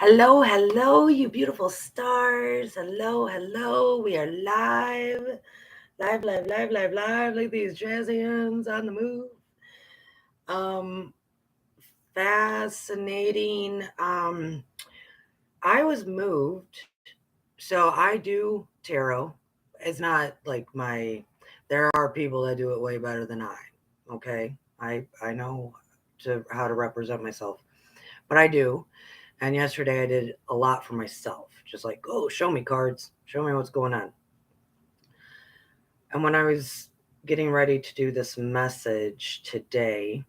Hello, hello, you beautiful stars. Hello, hello. We are live. Live, live, live, live, live. Like these jazzy hands on the move. Um, Fascinating. I was moved. So I do tarot. It's not like there are people that do it way better than I. Okay. I know how to represent myself, but I do. And yesterday I did a lot for myself, just like, oh, show me cards, show me what's going on. And when I was getting ready to do this message today,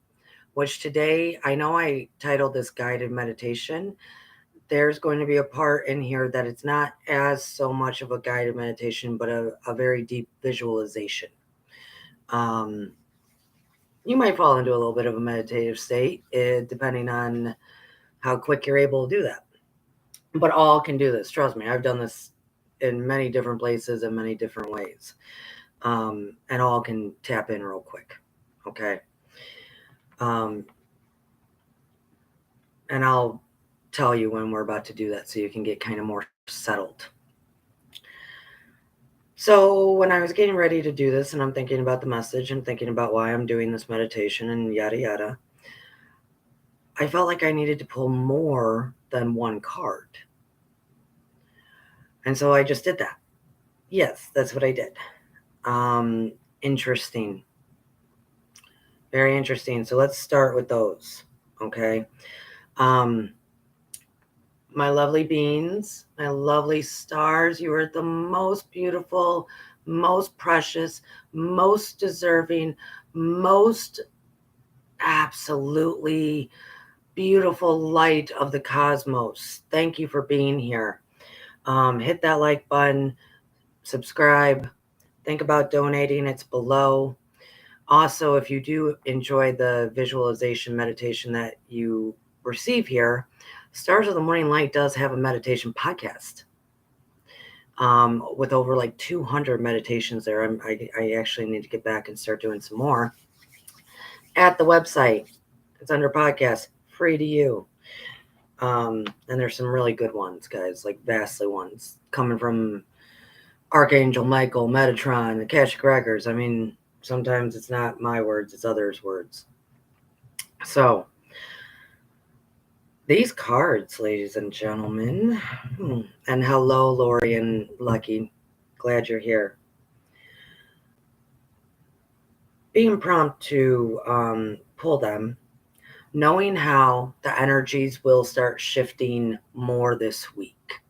which today I know I titled this guided meditation, there's going to be a part in here that it's not as so much of a guided meditation, but a very deep visualization. Um, you might fall into a little bit of a meditative state, depending on how quick you're able to do that. But all can do this. Trust me, I've done this in many different places in many different ways. And all can tap in real quick. Okay. Um, and I'll tell you when we're about to do that so you can get kind of more settled. So when I was getting ready to do this and I'm thinking about the message and thinking about why I'm doing this meditation and yada yada, I felt like I needed to pull more than one card. And so I just did that. Yes, that's what I did. Interesting. Very interesting. So let's start with those. Okay. Um, my lovely beings, my lovely stars, you are the most beautiful, most precious, most deserving, most absolutely beautiful light of the cosmos. Thank you for being here. Hit that like button, subscribe, think about donating, it's below. Also, if you do enjoy the visualization meditation that you receive here, Stars of the Morning Light does have a meditation podcast with over like 200 meditations there. I actually need to get back and start doing some more at the website. It's under podcast, free to you. And there's some really good ones, guys, like vastly ones coming from Archangel Michael, Metatron, Akashic Records. I mean, sometimes it's not my words, it's others' words. So, these cards, ladies and gentlemen, and hello, Lori and Lucky. Glad you're here. Being prompt to pull them, knowing how the energies will start shifting more this week.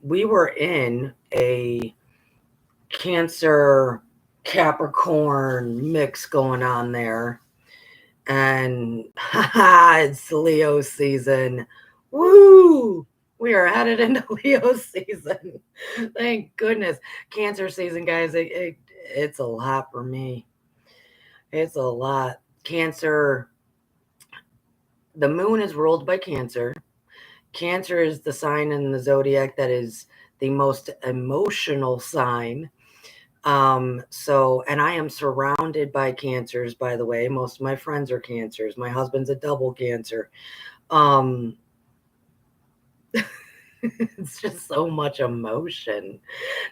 We were in a Cancer Capricorn mix going on there. And it's Leo season. Woo! We are headed into Leo season. Thank goodness. Cancer season, guys. It's a lot for me. It's a lot. Cancer, the moon is ruled by Cancer. Cancer is the sign in the zodiac that is the most emotional sign. And I am surrounded by cancers, by the way. Most of my friends are cancers. My husband's a double cancer. Um, it's just so much emotion.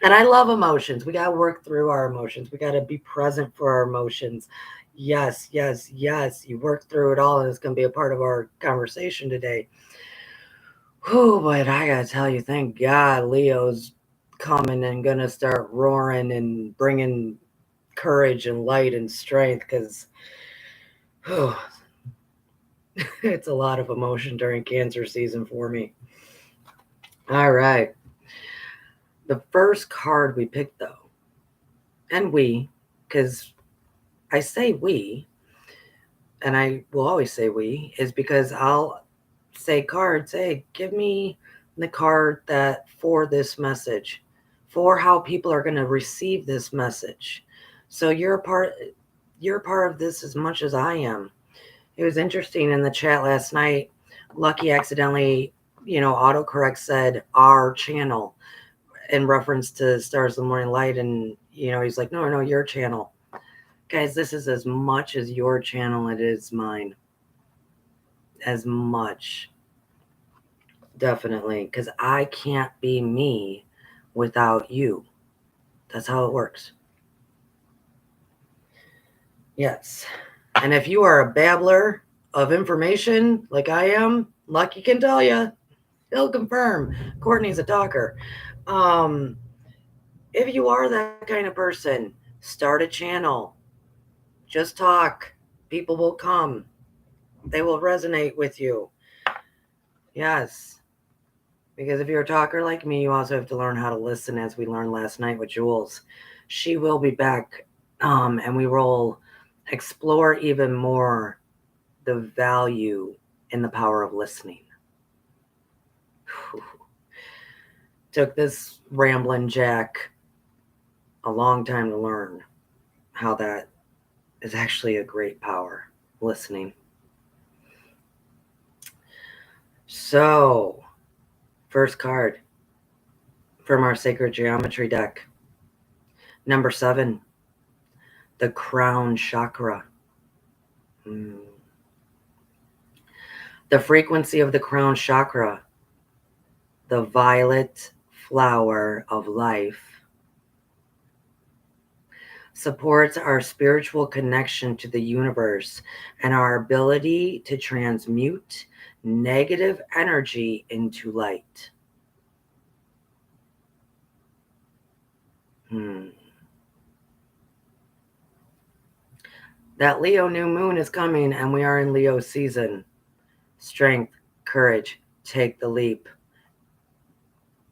And I love emotions. We got to work through our emotions. We got to be present for our emotions. Yes, yes, yes. You work through it all, and it's going to be a part of our conversation today. Whew, but I got to tell you, thank God Leo's coming and going to start roaring and bringing courage and light and strength because it's a lot of emotion during Cancer season for me. All right. The first card we picked, though, and because I say we, and I will always say we, is because I'll say cards, hey, give me the card that for this message, for how people are going to receive this message. So you're a part of this as much as I am. It was interesting in the chat last night. Lucky accidentally, autocorrect said our channel in reference to Stars of the Morning Light. And, he's like, no, your channel. Guys, this is as much as your channel it is mine. As much. Definitely, because I can't be me without you. That's how it works. Yes. And if you are a babbler of information like I am, Lucky can tell you, he'll confirm. Courtney's a talker. Um, if you are that kind of person, start a channel. Just talk. People will come. They will resonate with you. Yes. Because if you're a talker like me, you also have to learn how to listen, as we learned last night with Jules. She will be back, and we will explore even more the value in the power of listening. Took this rambling Jack a long time to learn how that is actually a great power, listening. So, first card from our Sacred Geometry deck. Number 7, the Crown Chakra. The frequency of the Crown Chakra, the violet flower of life, supports our spiritual connection to the universe and our ability to transmute negative energy into light. That Leo new moon is coming, and we are in Leo season. Strength, courage, take the leap.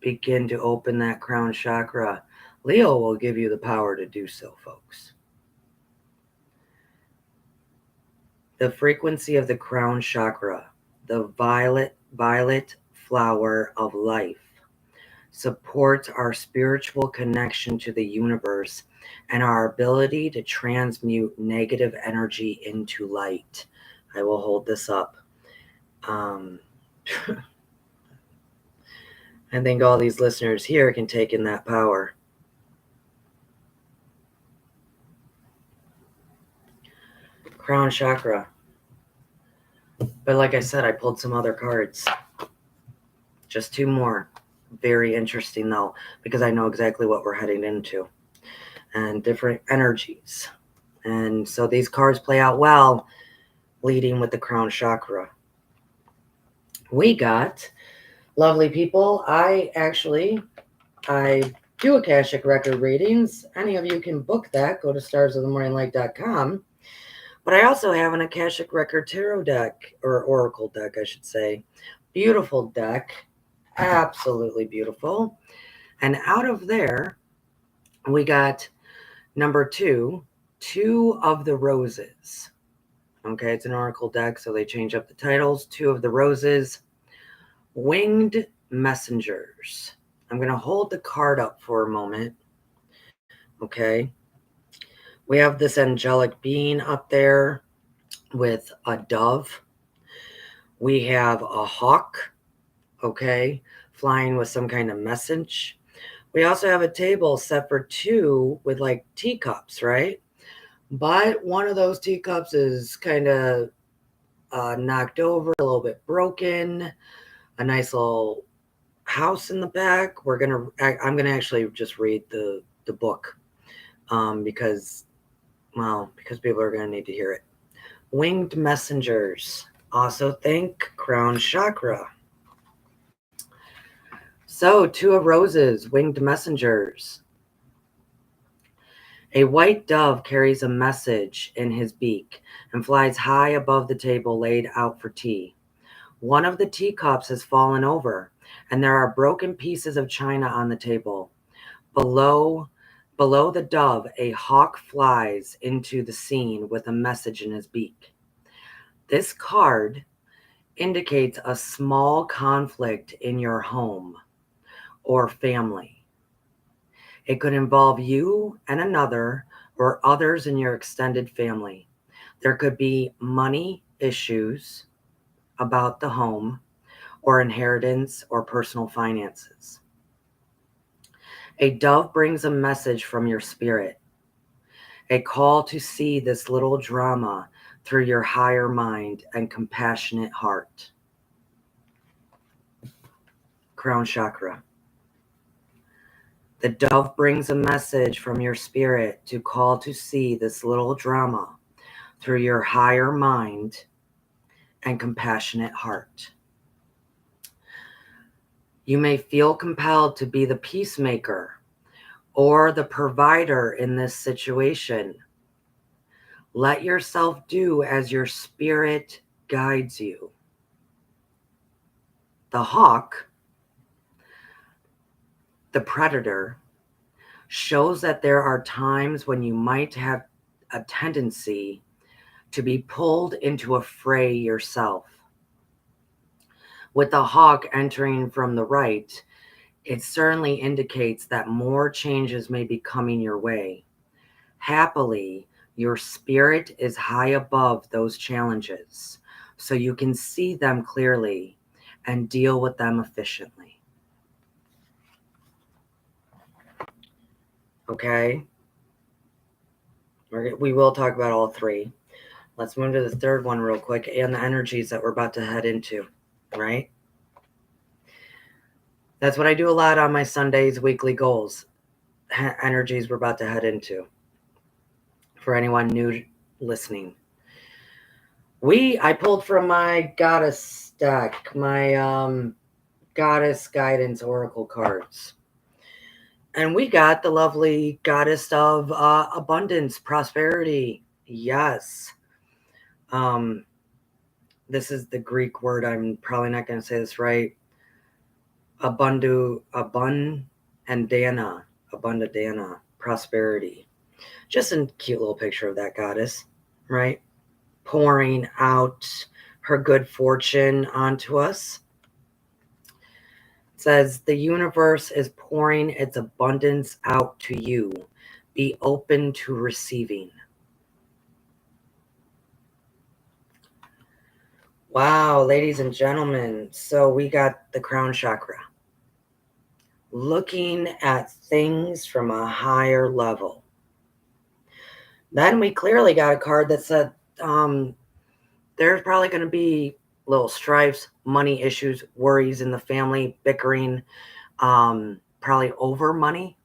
Begin to open that crown chakra. Leo will give you the power to do so, folks. The frequency of the crown chakra, the violet flower of life, supports our spiritual connection to the universe and our ability to transmute negative energy into light. I will hold this up. I think all these listeners here can take in that power. Crown chakra. But like I said, I pulled some other cards. Just 2 more. Very interesting, though, because I know exactly what we're heading into. And different energies. And so these cards play out well, leading with the crown chakra. We got, lovely people, I do Akashic Record Readings. Any of you can book that. Go to starsofthemorninglight.com. But I also have an Akashic Record Tarot deck, or Oracle deck, I should say. Beautiful deck. Absolutely beautiful. And out of there, we got number 2, 2 of the Roses. Okay, it's an Oracle deck, so they change up the titles. 2 of the Roses. Winged Messengers. I'm going to hold the card up for a moment. Okay. We have this angelic being up there with a dove. We have a hawk, okay, flying with some kind of message. We also have a table set for 2 with like teacups, right? But one of those teacups is kind of knocked over, a little bit broken. A nice little house in the back. I'm gonna actually just read the book because people are gonna need to hear it. Winged Messengers. Also think Crown Chakra. So 2 of Roses, Winged Messengers. A white dove carries a message in his beak and flies high above the table laid out for tea. One of the teacups has fallen over, and there are broken pieces of china on the table. Below the dove, a hawk flies into the scene with a message in his beak. This card indicates a small conflict in your home or family. It could involve you and another or others in your extended family. There could be money issues about the home or inheritance or personal finances. A dove brings a message from your spirit, a call to see this little drama through your higher mind and compassionate heart. crown chakra. The dove brings a message from your spirit to call to see this little drama through your higher mind and compassionate heart. You may feel compelled to be the peacemaker or the provider in this situation. Let yourself do as your spirit guides you. The hawk, the predator, shows that there are times when you might have a tendency to be pulled into a fray yourself. With the hawk entering from the right, it certainly indicates that more changes may be coming your way. Happily, your spirit is high above those challenges, so you can see them clearly and deal with them efficiently. Okay? We will talk about all three. Let's move to the third one real quick and the energies that we're about to head into, right? That's what I do a lot on my Sundays, weekly goals. Energies we're about to head into. For anyone new listening. I pulled from my goddess deck, my goddess guidance oracle cards. And we got the lovely goddess of abundance, prosperity. Yes. This is the Greek word. I'm probably not going to say this right. Abundadana, prosperity. Just a cute little picture of that goddess, right? Pouring out her good fortune onto us. It says, the universe is pouring its abundance out to you. Be open to receiving. Wow, ladies and gentlemen. So we got the crown chakra. Looking at things from a higher level. Then we clearly got a card that said there's probably going to be little strifes, money issues, worries in the family, bickering, probably over money.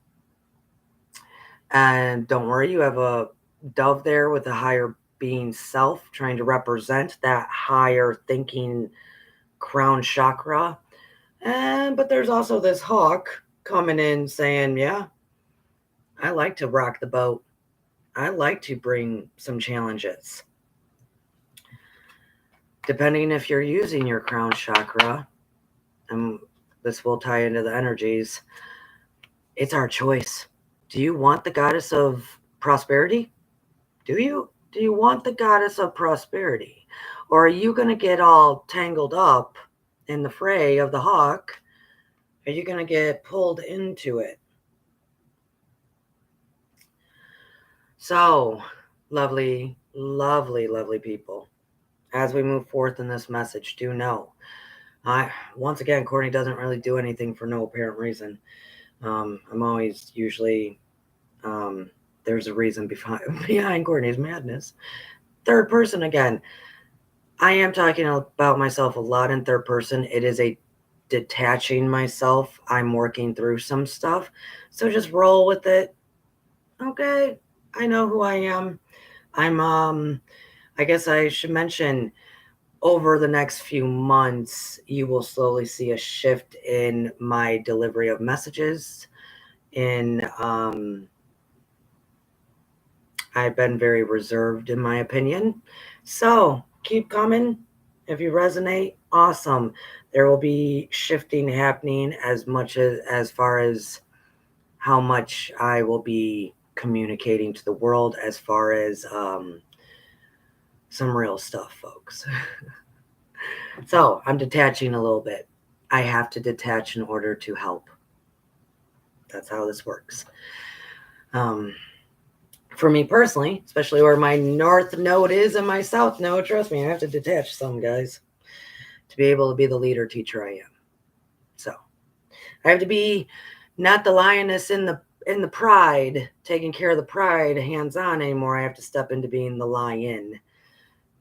And don't worry, you have a dove there with a higher being self trying to represent that higher thinking crown chakra. But there's also this hawk coming in saying, yeah, I like to rock the boat. I like to bring some challenges. Depending if you're using your crown chakra, and this will tie into the energies, it's our choice. Do you want the goddess of prosperity? Do you? Do you want the goddess of prosperity? Or are you going to get all tangled up in the fray of the hawk? Are you going to get pulled into it? So, lovely, lovely, lovely people, as we move forth in this message, do know. Once again, Courtney doesn't really do anything for no apparent reason. I'm always usually, there's a reason behind Courtney's madness. Third person again. I am talking about myself a lot in third person. It is a detaching myself. I'm working through some stuff. So just roll with it. Okay. I know who I am. I guess I should mention, over the next few months, you will slowly see a shift in my delivery of messages. I've been very reserved in my opinion. So keep coming. If you resonate, awesome. There will be shifting happening as far as how much I will be communicating to the world as far as some real stuff, folks. So I'm detaching a little bit. I have to detach in order to help. That's how this works. For me personally, especially where my north node is and my south node, trust me, I have to detach some, guys, to be able to be the leader teacher I am. So I have to be not the lioness in the pride, taking care of the pride hands-on anymore. I have to step into being the lion,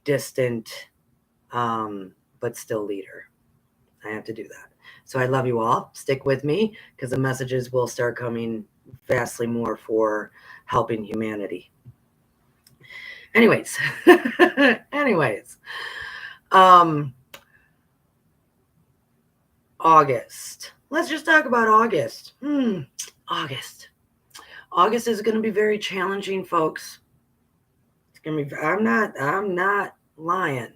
distant, but still leader. I have to do that. So I love you all. Stick with me because the messages will start coming vastly more for helping humanity. Anyways, August. Let's just talk about August. August. August is going to be very challenging, folks. It's going to be. I'm not lying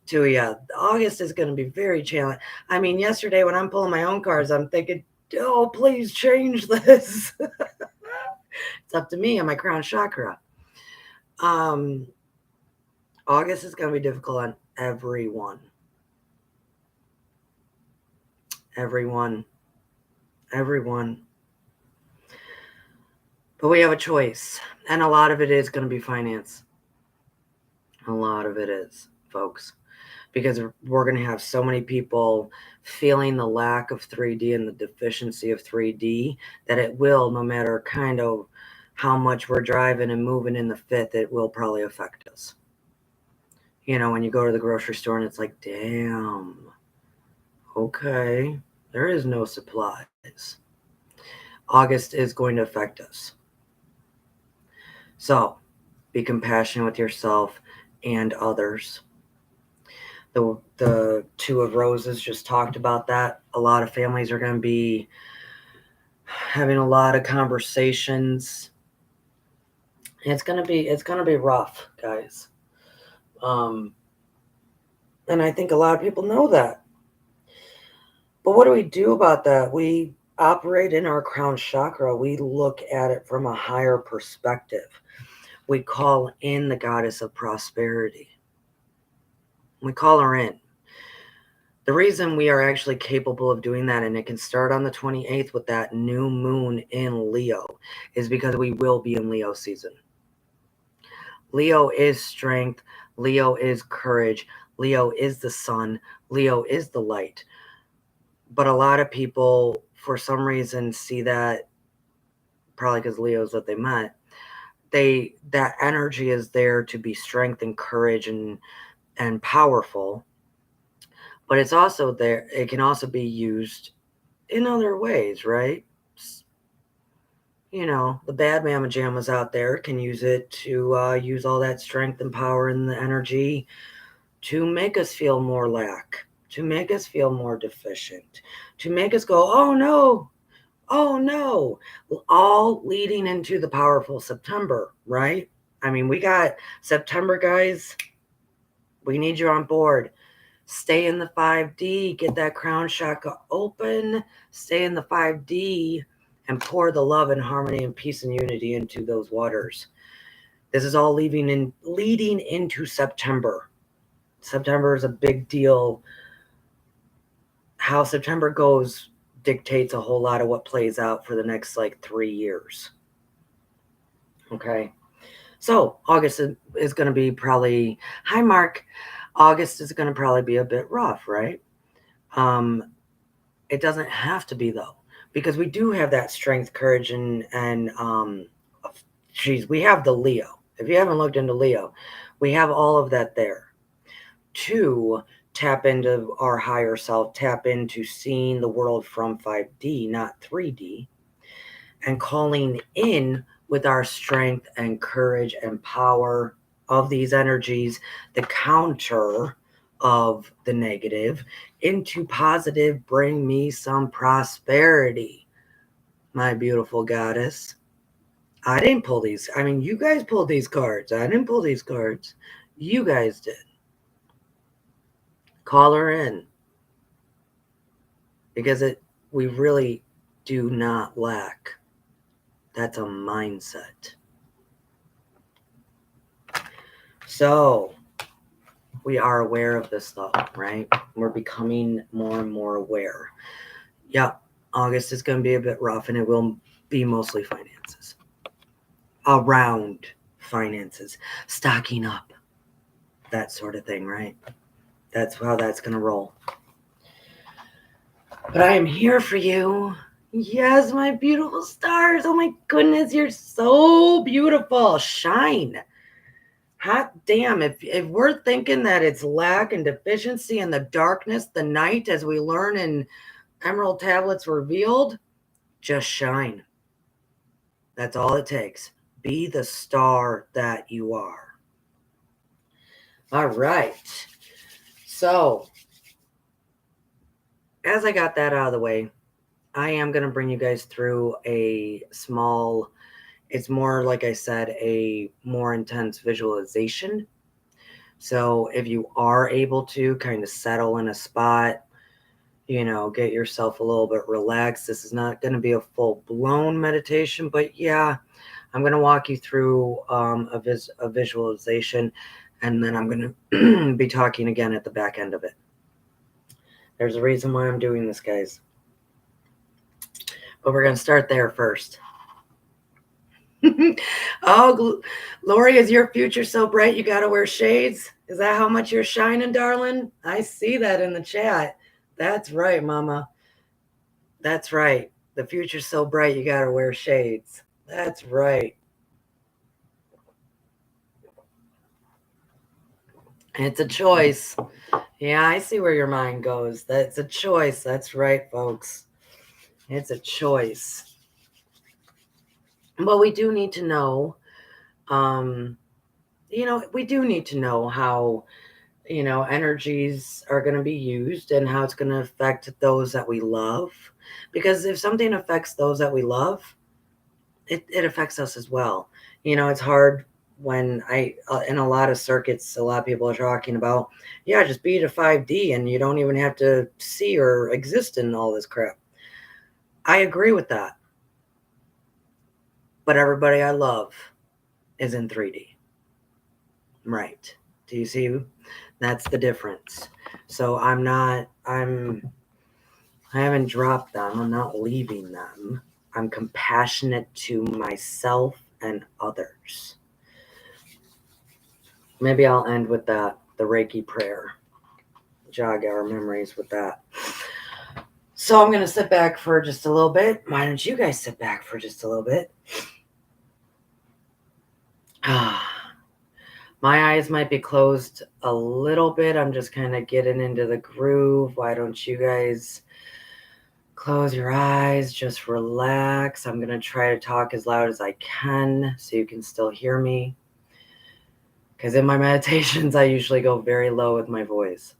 to you. August is going to be very challenging. I mean, yesterday when I'm pulling my own cards, I'm thinking, oh, please change this. It's up to me and my crown chakra. August is going to be difficult on everyone. Everyone. But we have a choice. And a lot of it is going to be finance. A lot of it is, folks. Because we're going to have so many people feeling the lack of 3D and the deficiency of 3D that it will, no matter kind of how much we're driving and moving in the fifth, it will probably affect us. You know, when you go to the grocery store and it's like, damn, okay, there is no supplies. August is going to affect us. So be compassionate with yourself and others. The Two of Roses just talked about that. A lot of families are going to be having a lot of conversations. It's going to be rough, guys. And I think a lot of people know that. But what do we do about that? We operate in our crown chakra. We look at it from a higher perspective. We call in the goddess of prosperity. We call her in. The reason we are actually capable of doing that, and it can start on the 28th with that new moon in Leo, is because we will be in Leo season. Leo is strength. Leo is courage. Leo is the sun. Leo is the light. But a lot of people, for some reason, see that, probably because Leo's what they meant, that energy is there to be strength and courage and powerful. But it's also there. It can also be used in other ways, right? You know, the bad mama jammas out there can use it to use all that strength and power and the energy to make us feel more lack, to make us feel more deficient, to make us go, oh no, all leading into the powerful September, right? I mean, we got September, guys. We need you on board. Stay in the 5D, get that crown chakra open, stay in the 5D, and pour the love and harmony and peace and unity into those waters. This is all leading into September. September is a big deal. How September goes dictates a whole lot of what plays out for the next 3 years. Okay. So August is going to be probably, hi Mark, August is going to probably be a bit rough, right? It doesn't have to be though, because we do have that strength, courage, and we have the Leo. If you haven't looked into Leo, we have all of that there to tap into our higher self, tap into seeing the world from 5D, not 3D, and calling in with our strength and courage and power of these energies, the counter of the negative, into positive, bring me some prosperity, my beautiful goddess. I didn't pull these. I mean, you guys pulled these cards. I didn't pull these cards. You guys did. Call her in. Because we really do not lack. That's a mindset. So we are aware of this though, right? We're becoming more and more aware. Yeah, August is going to be a bit rough, and it will be mostly finances. Around finances, stocking up, that sort of thing, right? That's how that's going to roll. But I am here for you. Yes, my beautiful stars. Oh my goodness, you're so beautiful. Shine. Hot damn, if we're thinking that it's lack and deficiency in the darkness, the night, as we learn in Emerald Tablets Revealed, just shine. That's all it takes. Be the star that you are. All right. So, as I got that out of the way, I am going to bring you guys through a small, it's more, like I said, a more intense visualization. So if you are able to kind of settle in a spot, get yourself a little bit relaxed. This is not going to be a full-blown meditation, but yeah, I'm going to walk you through a visualization, and then I'm going to be talking again at the back end of it. There's a reason why I'm doing this, guys. But we're going to start there first. Oh, Lori, is your future so bright you got to wear shades? Is that how much you're shining, darling? I see that in the chat. That's right, Mama. That's right. The future's so bright you got to wear shades. That's right. It's a choice. Yeah, I see where your mind goes. That's a choice. That's right, folks. It's a choice. But we do need to know, we do need to know how, energies are going to be used and how it's going to affect those that we love. Because if something affects those that we love, it affects us as well. It's hard when in a lot of circuits, a lot of people are talking about, yeah, just be to 5D and you don't even have to see or exist in all this crap. I agree with that. But everybody I love is in 3D. Right. Do you see? That's the difference. So I haven't dropped them. I'm not leaving them. I'm compassionate to myself and others. Maybe I'll end with that, the Reiki prayer. Jog our memories with that. So I'm going to sit back for just a little bit. Why don't you guys sit back for just a little bit? My eyes might be closed a little bit. I'm just kind of getting into the groove. Why don't you guys close your eyes? Just relax. I'm going to try to talk as loud as I can so you can still hear me. Because in my meditations, I usually go very low with my voice.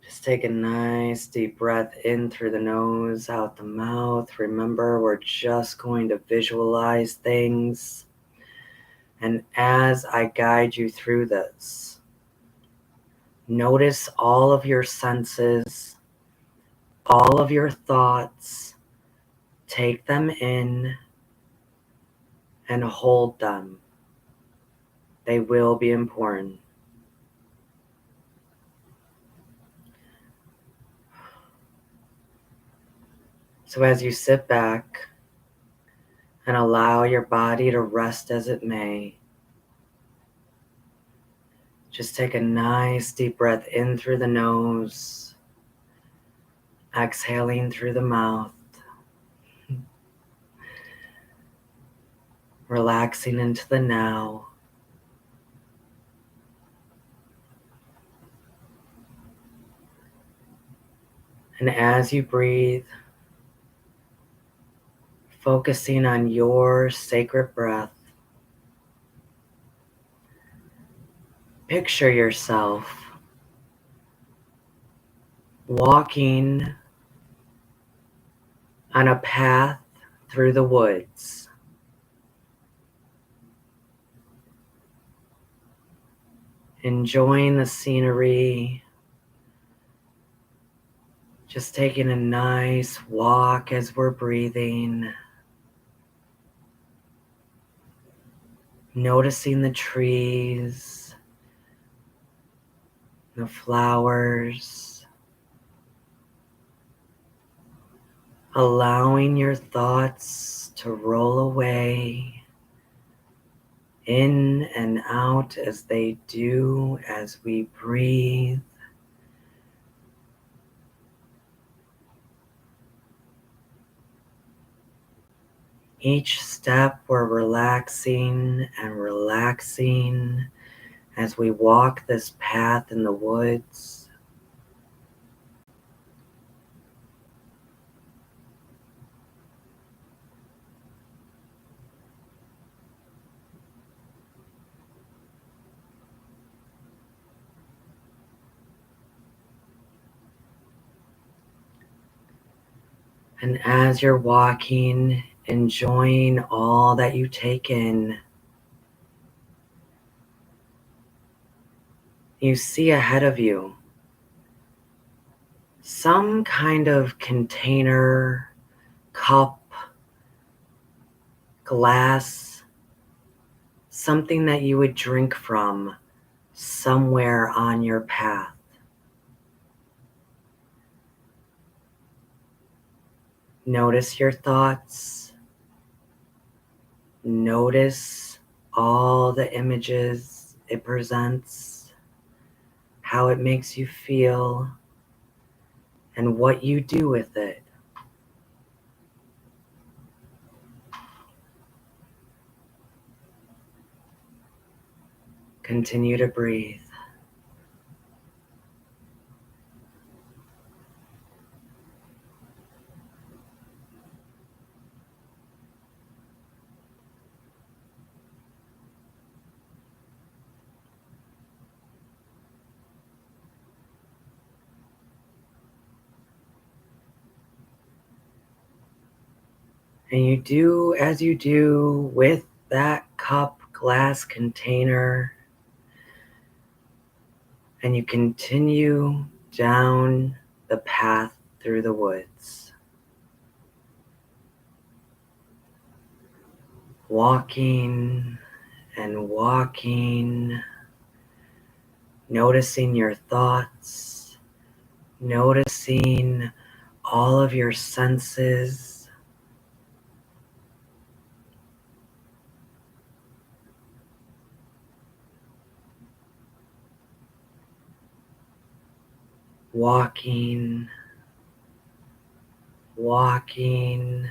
Just take a nice deep breath in through the nose, out the mouth. Remember, we're just going to visualize things. And as I guide you through this, notice all of your senses, all of your thoughts. Take them in and hold them. They will be important. So as you sit back and allow your body to rest as it may, just take a nice deep breath in through the nose, exhaling through the mouth, relaxing into the now. And as you breathe, focusing on your sacred breath, picture yourself walking on a path through the woods. Enjoying the scenery, just taking a nice walk as we're breathing, noticing the trees, the flowers, allowing your thoughts to roll away in and out as they do as we breathe. Each step we're relaxing and relaxing as we walk this path in the woods. And as you're walking, enjoying all that you take in, you see ahead of you some kind of container, cup, glass, something that you would drink from somewhere on your path. Notice your thoughts. Notice all the images it presents, how it makes you feel, and what you do with it. Continue to breathe. And you do as you do with that cup, glass container, and you continue down the path through the woods, walking and walking, noticing your thoughts, noticing all of your senses. Walking, walking,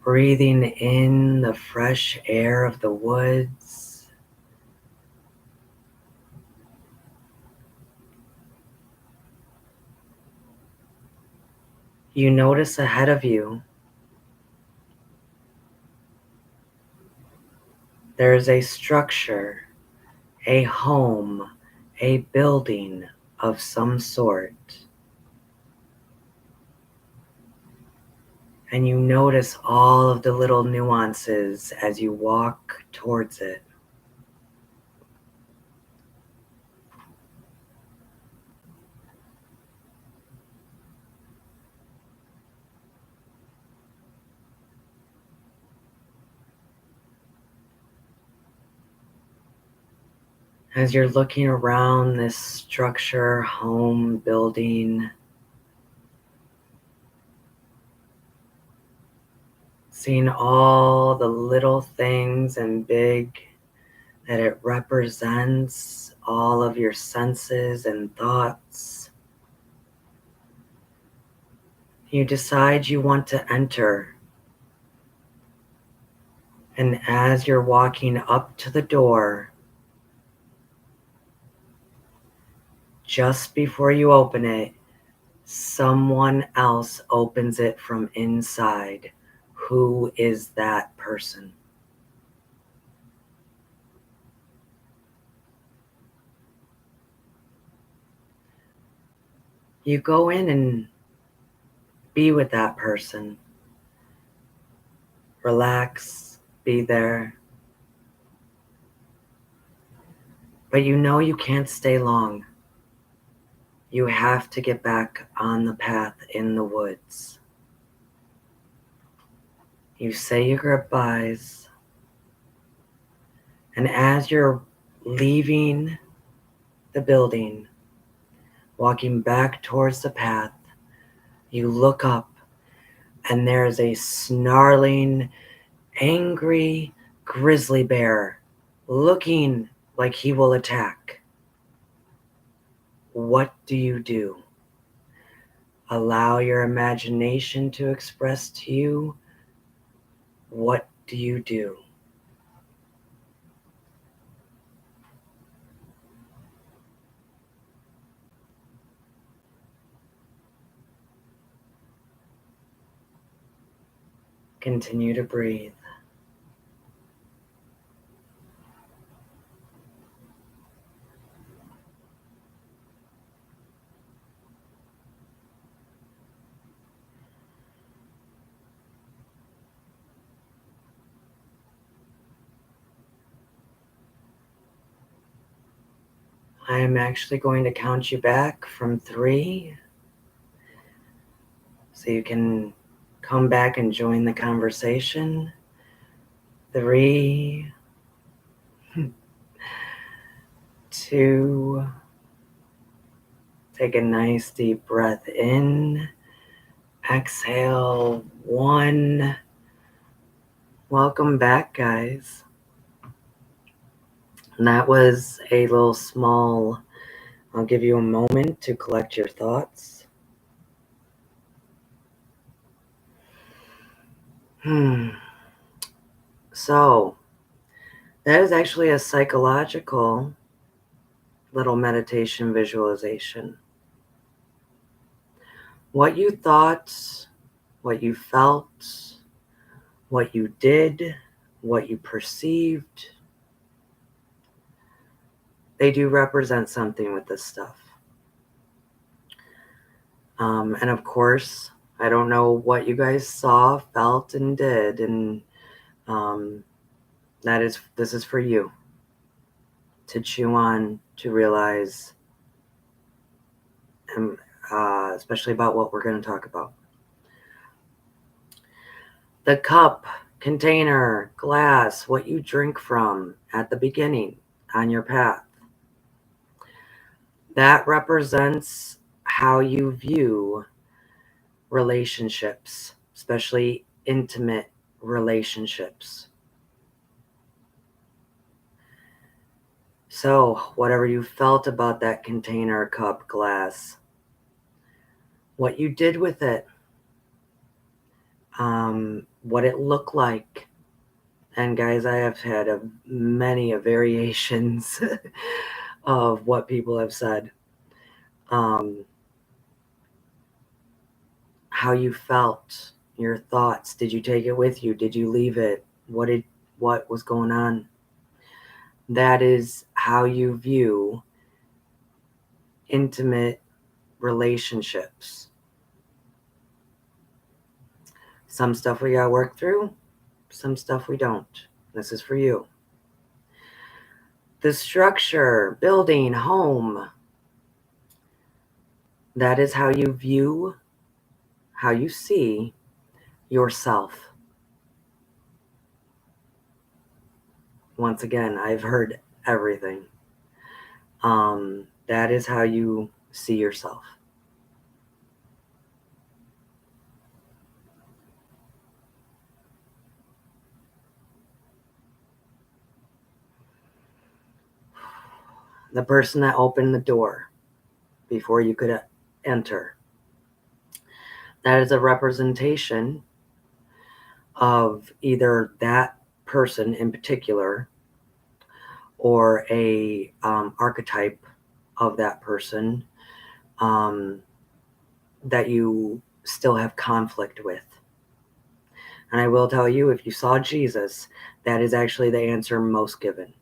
breathing in the fresh air of the woods. You notice ahead of you, there's a structure, a home, a building of some sort. And you notice all of the little nuances as you walk towards it. As you're looking around this structure, home, building, seeing all the little things and big that it represents, all of your senses and thoughts, you decide you want to enter. And as you're walking up to the door, just before you open it, someone else opens it from inside. Who is that person? You go in and be with that person. Relax, be there. But you know you can't stay long. You have to get back on the path in the woods. You say your goodbyes, and as you're leaving the building, walking back towards the path, you look up and there's a snarling, angry grizzly bear looking like he will attack. What do you do? Allow your imagination to express to you, what do you do? Continue to breathe. I am actually going to count you back from 3 so you can come back and join the conversation. 3, 2, take a nice deep breath in, exhale, 1. Welcome back, guys. And that was a little small, I'll give you a moment to collect your thoughts. So, that is actually a psychological little meditation visualization. What you thought, what you felt, what you did, what you perceived, they do represent something with this stuff. And of course, I don't know what you guys saw, felt, and did, and this is for you to chew on, to realize, and especially about what we're going to talk about. The cup, container, glass, what you drink from at the beginning on your path, that represents how you view relationships, especially intimate relationships. So, whatever you felt about that container, cup, glass, what you did with it, what it looked like. And guys, I have had many variations of what people have said. How you felt, your thoughts. Did you take it with you? Did you leave it? What was going on? That is how you view intimate relationships. Some stuff we gotta work through, some stuff we don't. This is for you. The structure, building, home, that is how you view, how you see yourself. Once again, I've heard everything. That is how you see yourself. The person that opened the door before you could enter. That is a representation of either that person in particular or a archetype of that person that you still have conflict with. And I will tell you, if you saw Jesus, that is actually the answer most given.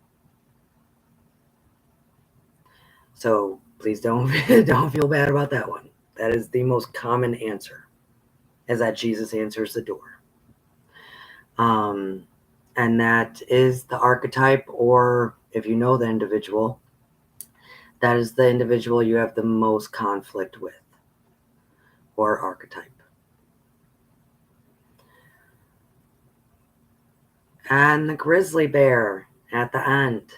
So please don't feel bad about that one. That is the most common answer, is that Jesus answers the door. And that is the archetype, or if you know the individual, that is the individual you have the most conflict with, or archetype. And the grizzly bear at the end.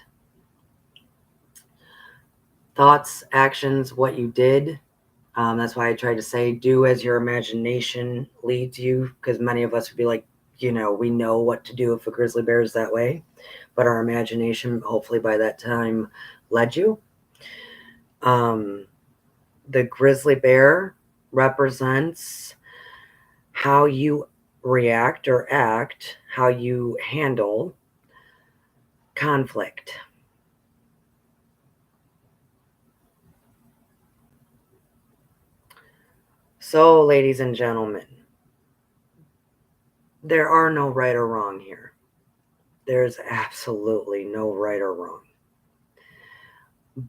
Thoughts, actions, what you did. That's why I try to say, do as your imagination leads you, because many of us would be like, we know what to do if a grizzly bear is that way, but our imagination, hopefully by that time, led you. The grizzly bear represents how you react or act, how you handle conflict. So, ladies and gentlemen, there are no right or wrong here. There's absolutely no right or wrong.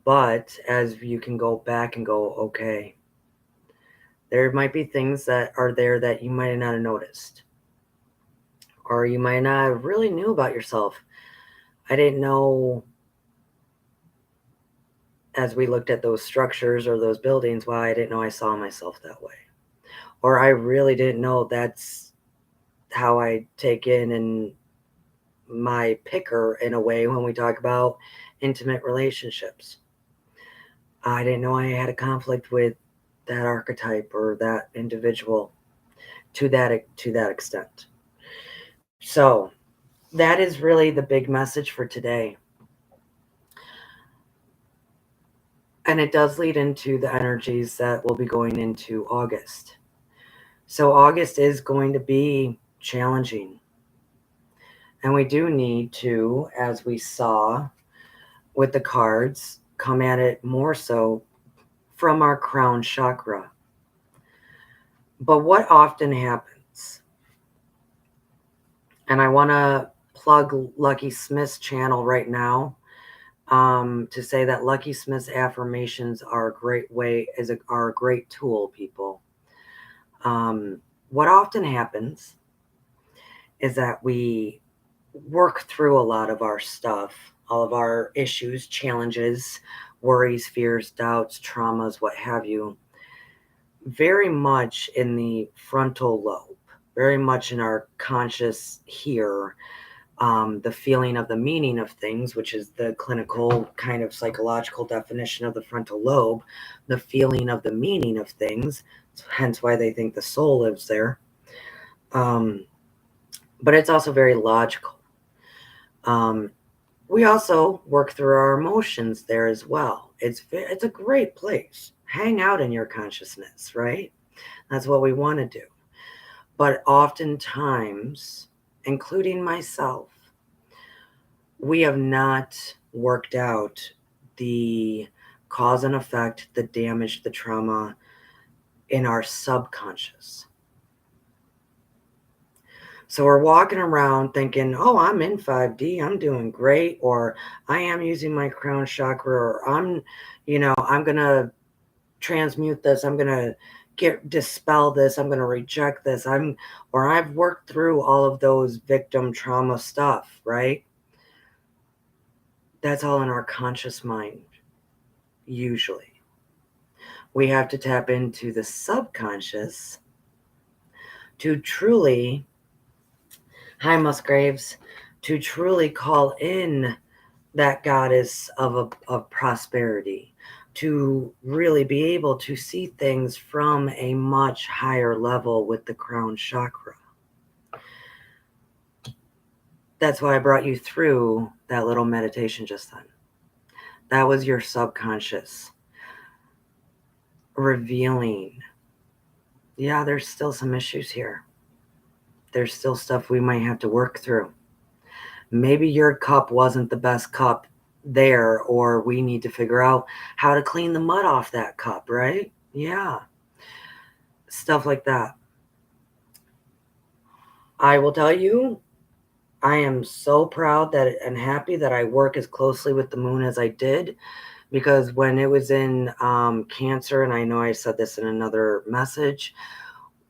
But as you can go back and go, okay, there might be things that are there that you might not have noticed, or you might not have really knew about yourself. I didn't know, as we looked at those structures or those buildings, why I didn't know I saw myself that way. Or I really didn't know that's how I take in and my picker in a way when we talk about intimate relationships. I didn't know I had a conflict with that archetype or that individual to that extent. So that is really the big message for today. And it does lead into the energies that will be going into August. So August is going to be challenging. And we do need to, as we saw with the cards, come at it more so from our crown chakra. But what often happens, and I want to plug Lucky Smith's channel right now, to say that Lucky Smith's affirmations are a great way, are a great tool, people. What often happens is that we work through a lot of our stuff, all of our issues, challenges, worries, fears, doubts, traumas, what have you, very much in the frontal lobe, very much in our conscious here. The feeling of the meaning of things, which is the clinical kind of psychological definition of the frontal lobe, the feeling of the meaning of things, hence why they think the soul lives there. But it's also very logical. We also work through our emotions there as well. It's a great place. Hang out in your consciousness, right? That's what we want to do. But oftentimes, including myself, we have not worked out the cause and effect, the damage, the trauma in our subconscious. So we're walking around thinking, oh, I'm in 5D, I'm doing great, or I am using my crown chakra, or I'm going to transmute this, I'm going to dispel this, I'm going to reject this, I've worked through all of those victim trauma stuff, right? That's all in our conscious mind, usually. We have to tap into the subconscious to truly, hi Musgraves, to truly call in that goddess of prosperity, to really be able to see things from a much higher level with the crown chakra. That's why I brought you through that little meditation just then. That was your subconscious revealing, yeah, there's still some issues here. There's still stuff we might have to work through. Maybe your cup wasn't the best cup there, or we need to figure out how to clean the mud off that cup, right? Yeah. Stuff like that. I will tell you, I am so proud that and happy that I work as closely with the moon as I did, because when it was in Cancer, and I know I said this in another message,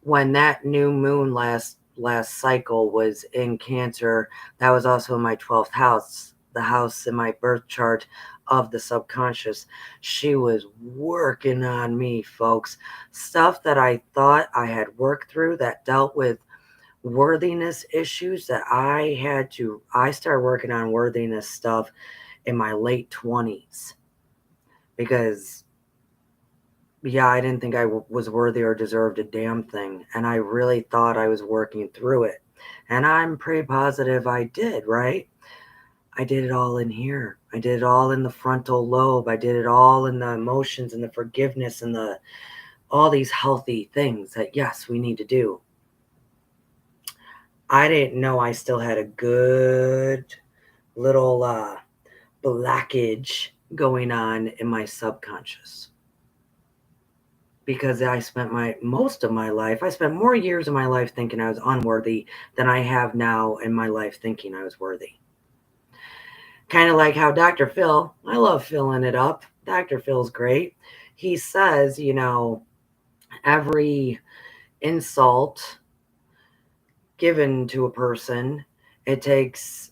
when that new moon last cycle was in Cancer, that was also in my 12th house, the house in my birth chart of the subconscious. She was working on me, folks. Stuff that I thought I had worked through that dealt with worthiness issues that I started working on worthiness stuff in my late 20s, because yeah, I didn't think I was worthy or deserved a damn thing. And I really thought I was working through it. And I'm pretty positive I did, right? I did it all in here. I did it all in the frontal lobe. I did it all in the emotions and the forgiveness and the all these healthy things that, yes, we need to do. I didn't know I still had a good little blockage going on in my subconscious, because I spent most of my life, I spent more years of my life thinking I was unworthy than I have now in my life thinking I was worthy. Kind of like how Dr. Phil, I love filling it up. Dr. Phil's great. He says, every insult given to a person, it takes,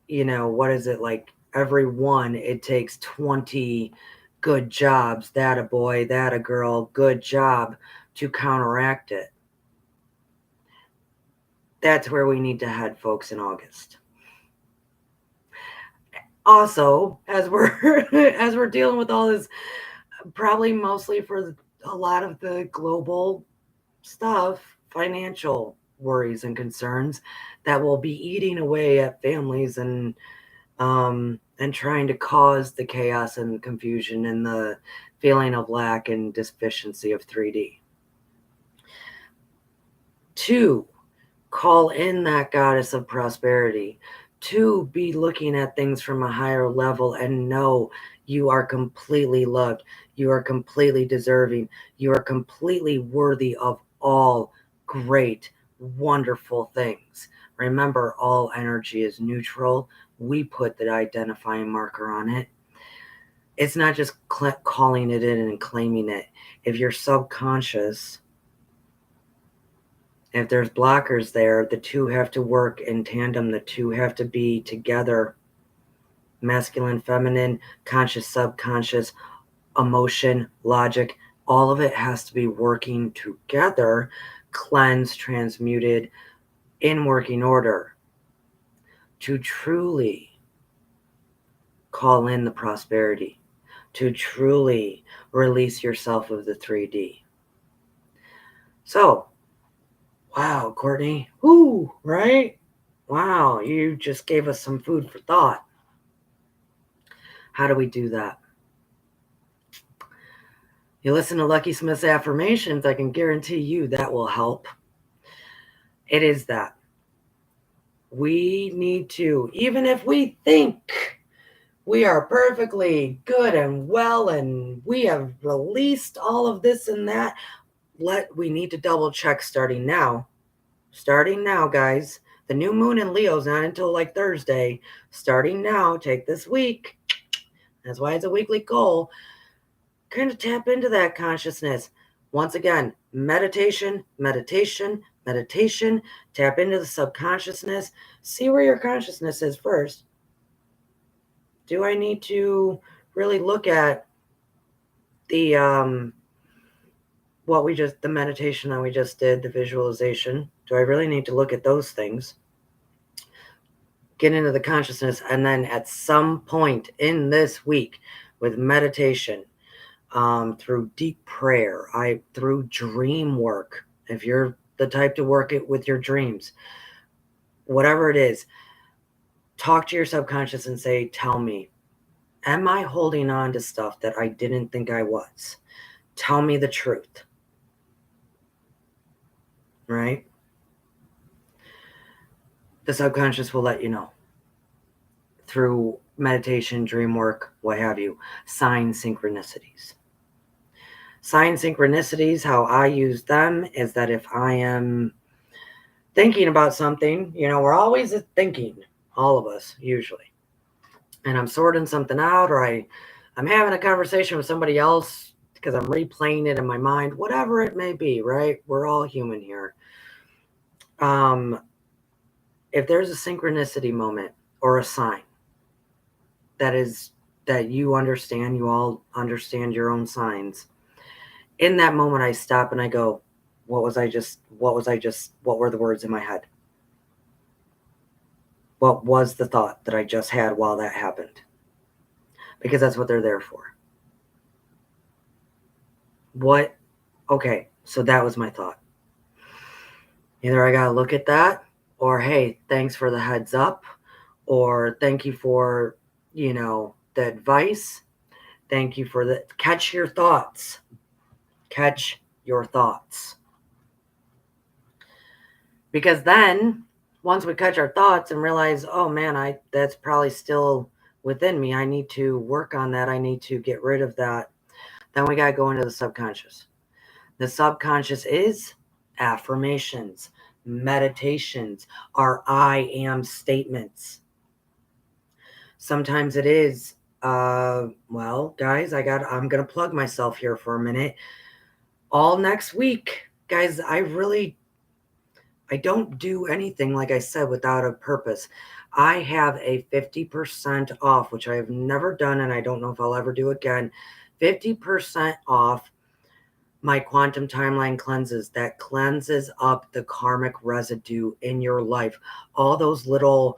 what is it, like every one, it takes 20 good jobs, that a boy, that a girl, good job, to counteract it. That's where we need to head, folks, in August. Also, as we're as we're dealing with all this, probably mostly for a lot of the global stuff, financial worries and concerns that will be eating away at families and trying to cause the chaos and confusion and the feeling of lack and deficiency of 3D. 2, call in that goddess of prosperity. 2, be looking at things from a higher level and know you are completely loved. You are completely deserving. You are completely worthy of all great, wonderful things. Remember, all energy is neutral. We put the identifying marker on it. It's not just calling it in and claiming it. If your subconscious, if there's blockers there, the two have to work in tandem. The two have to be together. Masculine, feminine, conscious, subconscious, emotion, logic, all of it has to be working together, cleansed, transmuted, in working order to truly call in the prosperity, to truly release yourself of the 3D. So, wow, Courtney, whoo, right? Wow, you just gave us some food for thought. How do we do that? You listen to Lucky Smith's affirmations, I can guarantee you that will help. It is that. We need to, even if we think we are perfectly good and well and we have released all of this and that, we need to double check starting now. Starting now, guys. The new moon in Leo's not until like Thursday. Starting now, take this week. That's why it's a weekly goal. Kind of tap into that consciousness. Once again, meditation, meditation, meditation. Tap into the subconsciousness. See where your consciousness is first. Do I need to really look at the the meditation that we just did, the visualization? Do I really need to look at those things? Get into the consciousness, and then at some point in this week with meditation, through deep prayer, through dream work, if you're the type to work it with your dreams, whatever it is, talk to your subconscious and say, tell me, am I holding on to stuff that I didn't think I was? Tell me the truth. Right? The subconscious will let you know through meditation, dream work, what have you. Sign synchronicities. Sign synchronicities, how I use them is that if I am thinking about something, we're always thinking, all of us usually, and I'm sorting something out, or I'm having a conversation with somebody else because I'm replaying it in my mind, whatever it may be, right? We're all human here. If there's a synchronicity moment or a sign that you understand, you all understand your own signs. In that moment, I stop and I go, what were the words in my head? What was the thought that I just had while that happened? Because that's what they're there for. Okay, so that was my thought. Either I got to look at that, or hey, thanks for the heads up, or thank you for, the advice. Thank you for the catch your thoughts. Catch your thoughts. Because then once we catch our thoughts and realize, oh man, that's probably still within me. I need to work on that. I need to get rid of that. Then we got to go into the subconscious. The subconscious is affirmations, meditations, our I am statements. Sometimes it is, well, guys, I'm going to plug myself here for a minute. All next week, guys, I don't do anything, like I said, without a purpose. I have a 50% off, which I have never done, and I don't know if I'll ever do again. 50% off my quantum timeline cleanses that cleanses up the karmic residue in your life. All those little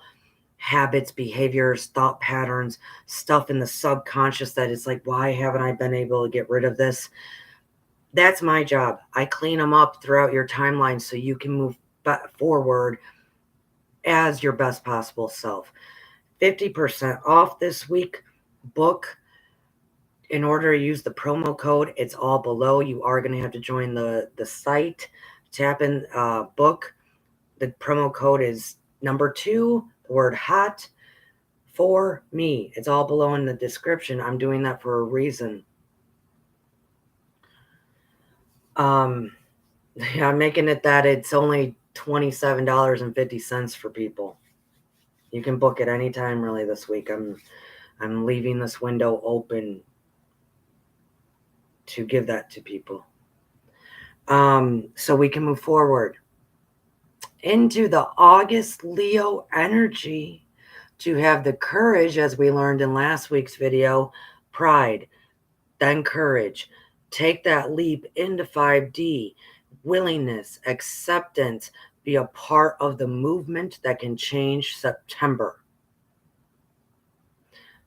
habits, behaviors, thought patterns, stuff in the subconscious that is like, why haven't I been able to get rid of this? That's my job. I clean them up throughout your timeline so you can move forward as your best possible self. 50% off this week. Book. In order to use the promo code, it's all below. You are going to have to join the site. Tap in book. The promo code is number 2, the word hot, for me. It's all below in the description. I'm doing that for a reason. I'm making it that it's only $27.50 for people. You can book it anytime really this week. I'm leaving this window open to give that to people. So we can move forward into the August Leo energy to have the courage, as we learned in last week's video, pride, then courage. Take that leap into 5D, willingness, acceptance, be a part of the movement that can change September.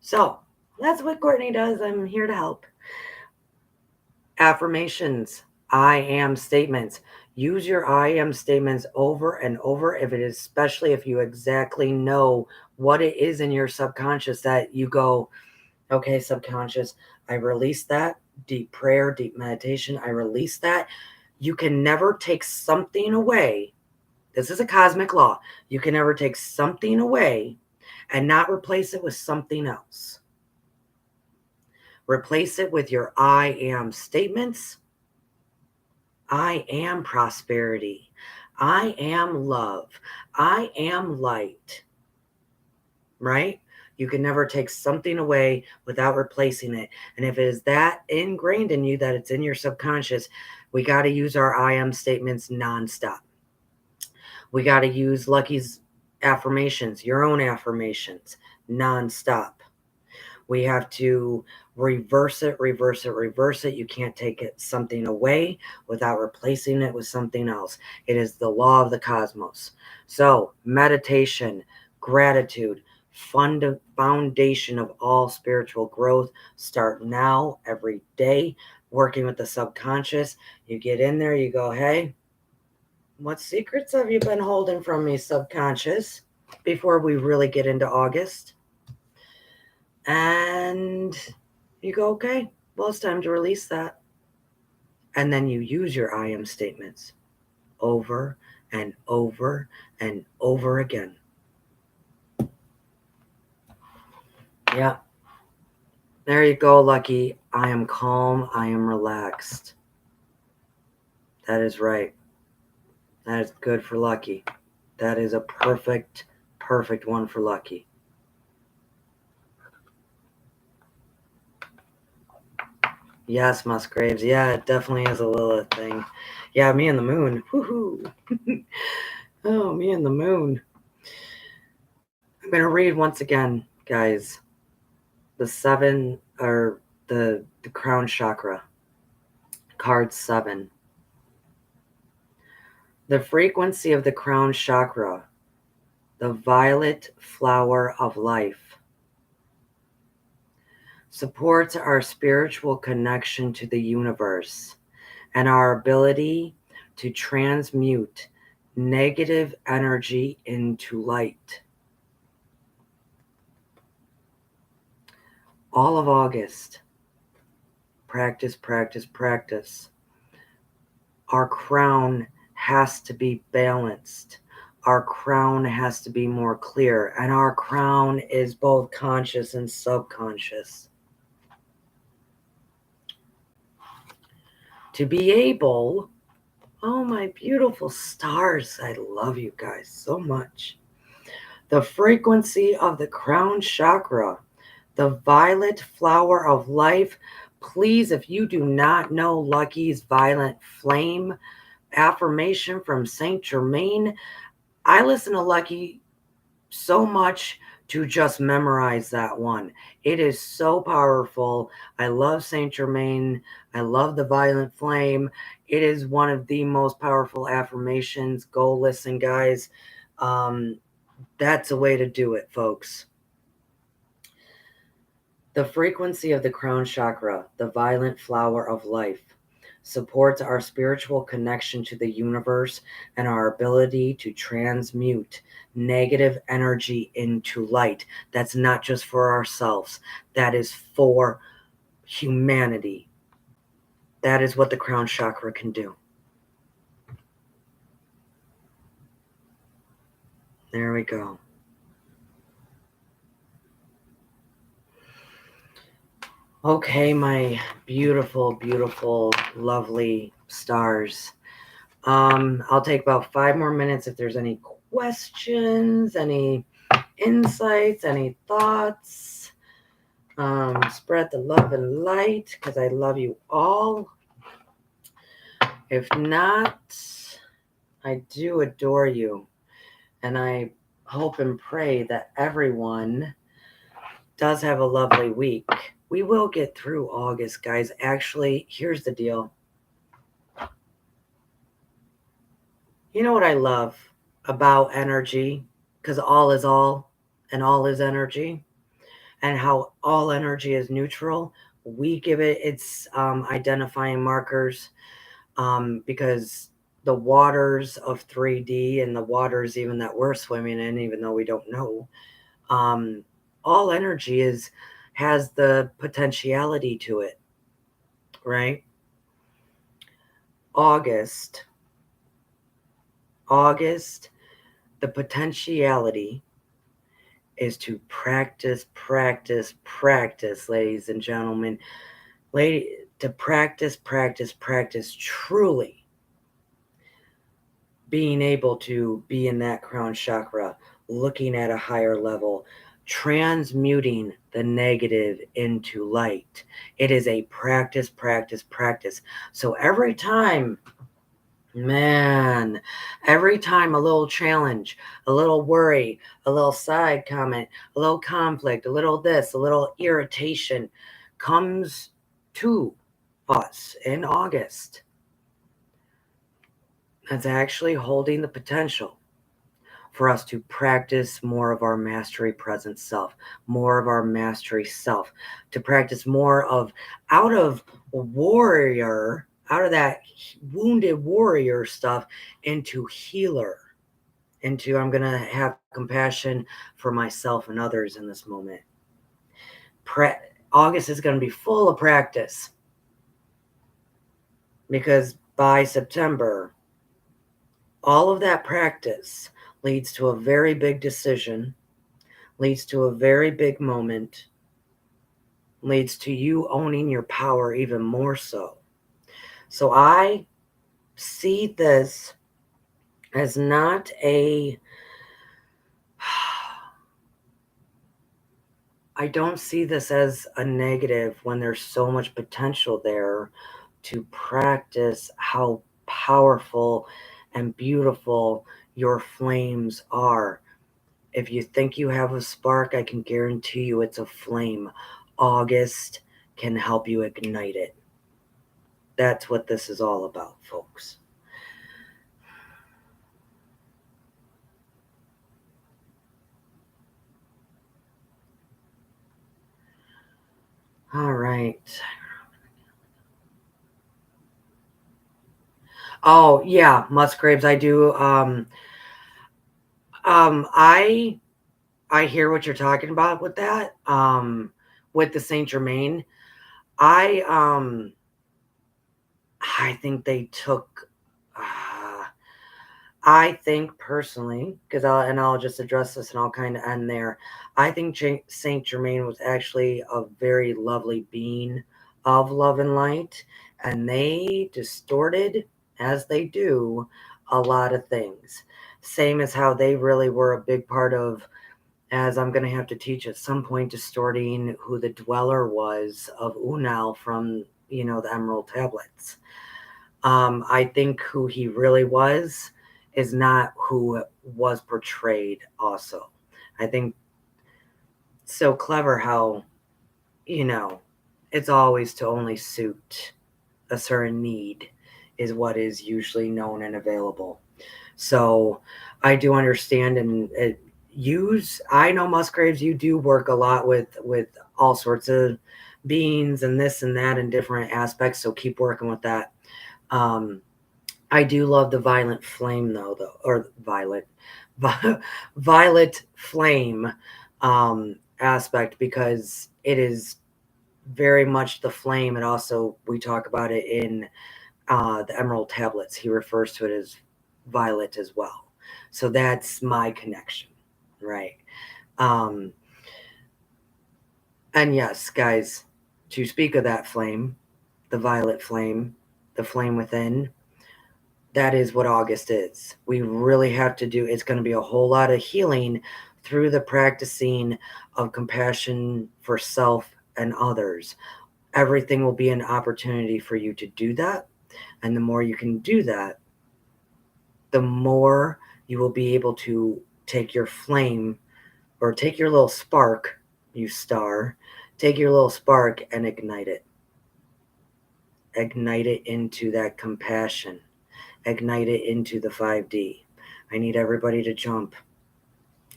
So that's what Courtney does. I'm here to help. Affirmations, I am statements. Use your I am statements over and over, especially if you exactly know what it is in your subconscious that you go, okay, subconscious, I release that. Deep prayer, deep meditation, I release that. You can never take something away. This is a cosmic law. You can never take something away and not replace it with something else. Replace it with your I am statements. I am prosperity. I am love. I am light. Right? You can never take something away without replacing it. And if it is that ingrained in you that it's in your subconscious, we got to use our I am statements nonstop. We got to use Lucky's affirmations, your own affirmations, nonstop. We have to reverse it, reverse it, reverse it. You can't take something away without replacing it with something else. It is the law of the cosmos. So meditation, gratitude, foundation of all spiritual growth. Start now, every day, working with the subconscious. You get in there, you go, hey, what secrets have you been holding from me, subconscious? Before we really get into August. And you go, okay, well, it's time to release that. And then you use your I am statements over and over and over again. Yeah. There you go, Lucky. I am calm. I am relaxed. That is right. That is good for Lucky. That is a perfect one for Lucky. Yes, Musgraves. Yeah, it definitely is a Lilith thing. Yeah, me and the moon. Woohoo. Oh, me and the moon. I'm going to read once again, guys, the crown chakra, card 7. The frequency of the crown chakra, the violet flower of life, supports our spiritual connection to the universe and our ability to transmute negative energy into light. All of August, practice, practice, practice. Our crown has to be balanced. Our crown has to be more clear. And our crown is both conscious and subconscious. To be able, oh, my beautiful stars, I love you guys so much. The frequency of the crown chakra, the violet flower of life. Please, if you do not know Lucky's Violet Flame affirmation from Saint Germain, I listen to Lucky so much to just memorize that one. It is so powerful. I love Saint Germain. I love the Violet Flame. It is one of the most powerful affirmations. Go listen, guys. That's a way to do it, folks. The frequency of the crown chakra, the violet flower of life, supports our spiritual connection to the universe and our ability to transmute negative energy into light. That's not just for ourselves. That is for humanity. That is what the crown chakra can do. There we go. Okay, my beautiful, beautiful, lovely stars. I'll take about 5 more minutes if there's any questions, any insights, any thoughts. Spread the love and light because I love you all. If not, I do adore you. And I hope and pray that everyone does have a lovely week. We will get through August, guys. Actually, here's the deal. You know what I love about energy? Because all is all and all is energy. And how all energy is neutral. We give it its identifying markers because the waters of 3D and the waters even that we're swimming in, even though we don't know, all energy has the potentiality to it, right? August, the potentiality is to practice, practice, practice, ladies and gentlemen. To practice, practice, practice, truly being able to be in that crown chakra, looking at a higher level, transmuting the negative into light. It is a practice, practice, practice. So every time, every time a little challenge, a little worry, a little side comment, a little conflict, a little this, a little irritation comes to us in August, that's actually holding the potential for us to practice more of our mastery present self, more of our mastery self, to practice more of out of that wounded warrior stuff into healer, into I'm going to have compassion for myself and others in this moment. August is going to be full of practice because by September, all of that practice leads to a very big decision, leads to a very big moment, leads to you owning your power even more so. So I see this as not I don't see this as a negative when there's so much potential there to practice how powerful and beautiful your flames are. If you think you have a spark, I can guarantee you it's a flame. August can help you ignite it. That's what this is all about, folks. All right. Oh, yeah, Musgraves, I do. I hear what you're talking about with that, with the Saint Germain. I think they took. Uh, I think personally, because I'll just address this and I'll kind of end there. I think Saint Germain was actually a very lovely being of love and light, and they distorted, as they do, a lot of things. Same as how they really were a big part of, as I'm going to have to teach at some point, distorting who the dweller was of Unal from, the Emerald Tablets. I think who he really was is not who was portrayed also. I think so clever how, you know, it's always to only suit a certain need is what is usually known and available. So I do understand and I know Musgraves, you do work a lot with all sorts of beings and this and that and different aspects. So keep working with that. Um, I do love the violet flame though, or violet flame aspect, because it is very much the flame. And also we talk about it in the Emerald Tablets. He refers to it as violet as well. So that's my connection, right? Um, and yes, guys, to speak of that flame, the violet flame, the flame within, that is what August is. We really have to do, it's going to be a whole lot of healing through the practicing of compassion for self and others. Everything will be an opportunity for you to do that. And the more you can do that, the more you will be able to take your flame, or take your little spark, you star, take your little spark and ignite it. Ignite it into that compassion. Ignite it into the 5D. I need everybody to jump.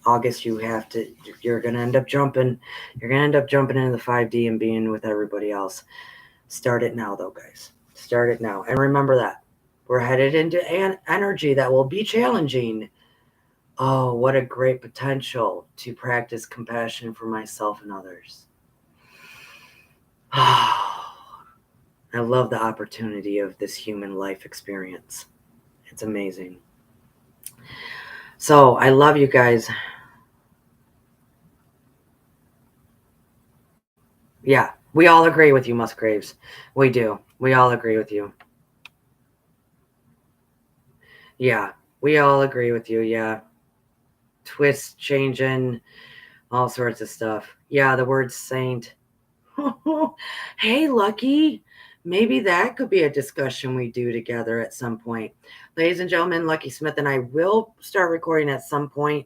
August, you're going to end up jumping. You're going to end up jumping into the 5D and being with everybody else. Start it now, though, guys. Start it now. And remember that. We're headed into an energy that will be challenging. Oh, what a great potential to practice compassion for myself and others. I love the opportunity of this human life experience. It's amazing. So I love you guys. Yeah, we all agree with you, Musgraves. We do. We all agree with you. Yeah, we all agree with you. Yeah. Twists changing, all sorts of stuff. Yeah, the word saint. Hey, Lucky. Maybe that could be a discussion we do together at some point. Ladies and gentlemen, Lucky Smith and I will start recording at some point.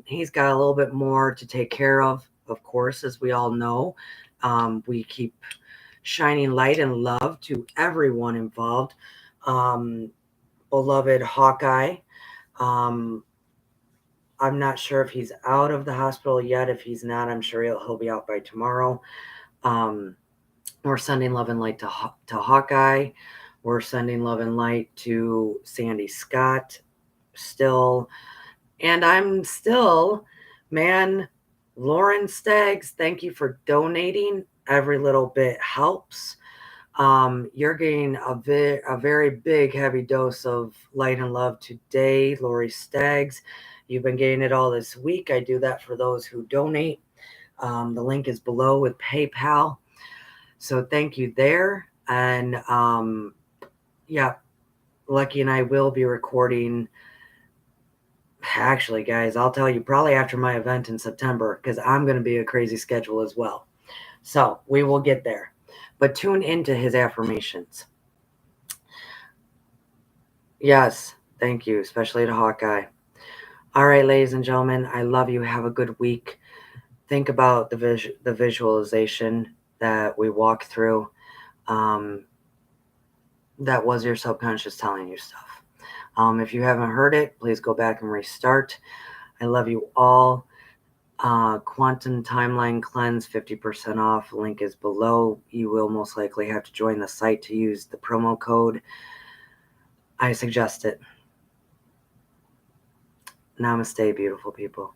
He's got a little bit more to take care of course, as we all know. We keep shining light and love to everyone involved. Beloved Hawkeye. Um, I'm not sure if he's out of the hospital yet. If he's not, I'm sure he'll be out by tomorrow. We're sending love and light to Hawkeye. We're sending love and light to Sandy Scott still. And I'm still, man, Lauren Staggs, thank you for donating. Every little bit helps. You're getting a very big, heavy dose of light and love today, Lori Staggs. You've been getting it all this week. I do that for those who donate. The link is below with PayPal. So thank you there. And yeah, Lucky and I will be recording. Actually, guys, I'll tell you probably after my event in September, because I'm going to be a crazy schedule as well. So we will get there. But tune into his affirmations. Yes, thank you, especially to Hawkeye. All right, ladies and gentlemen, I love you. Have a good week. Think about the visualization that we walked through. That was your subconscious telling you stuff. If you haven't heard it, please go back and restart. I love you all. Quantum Timeline Cleanse, 50% off. Link is below. You will most likely have to join the site to use the promo code. I suggest it. Namaste, beautiful people.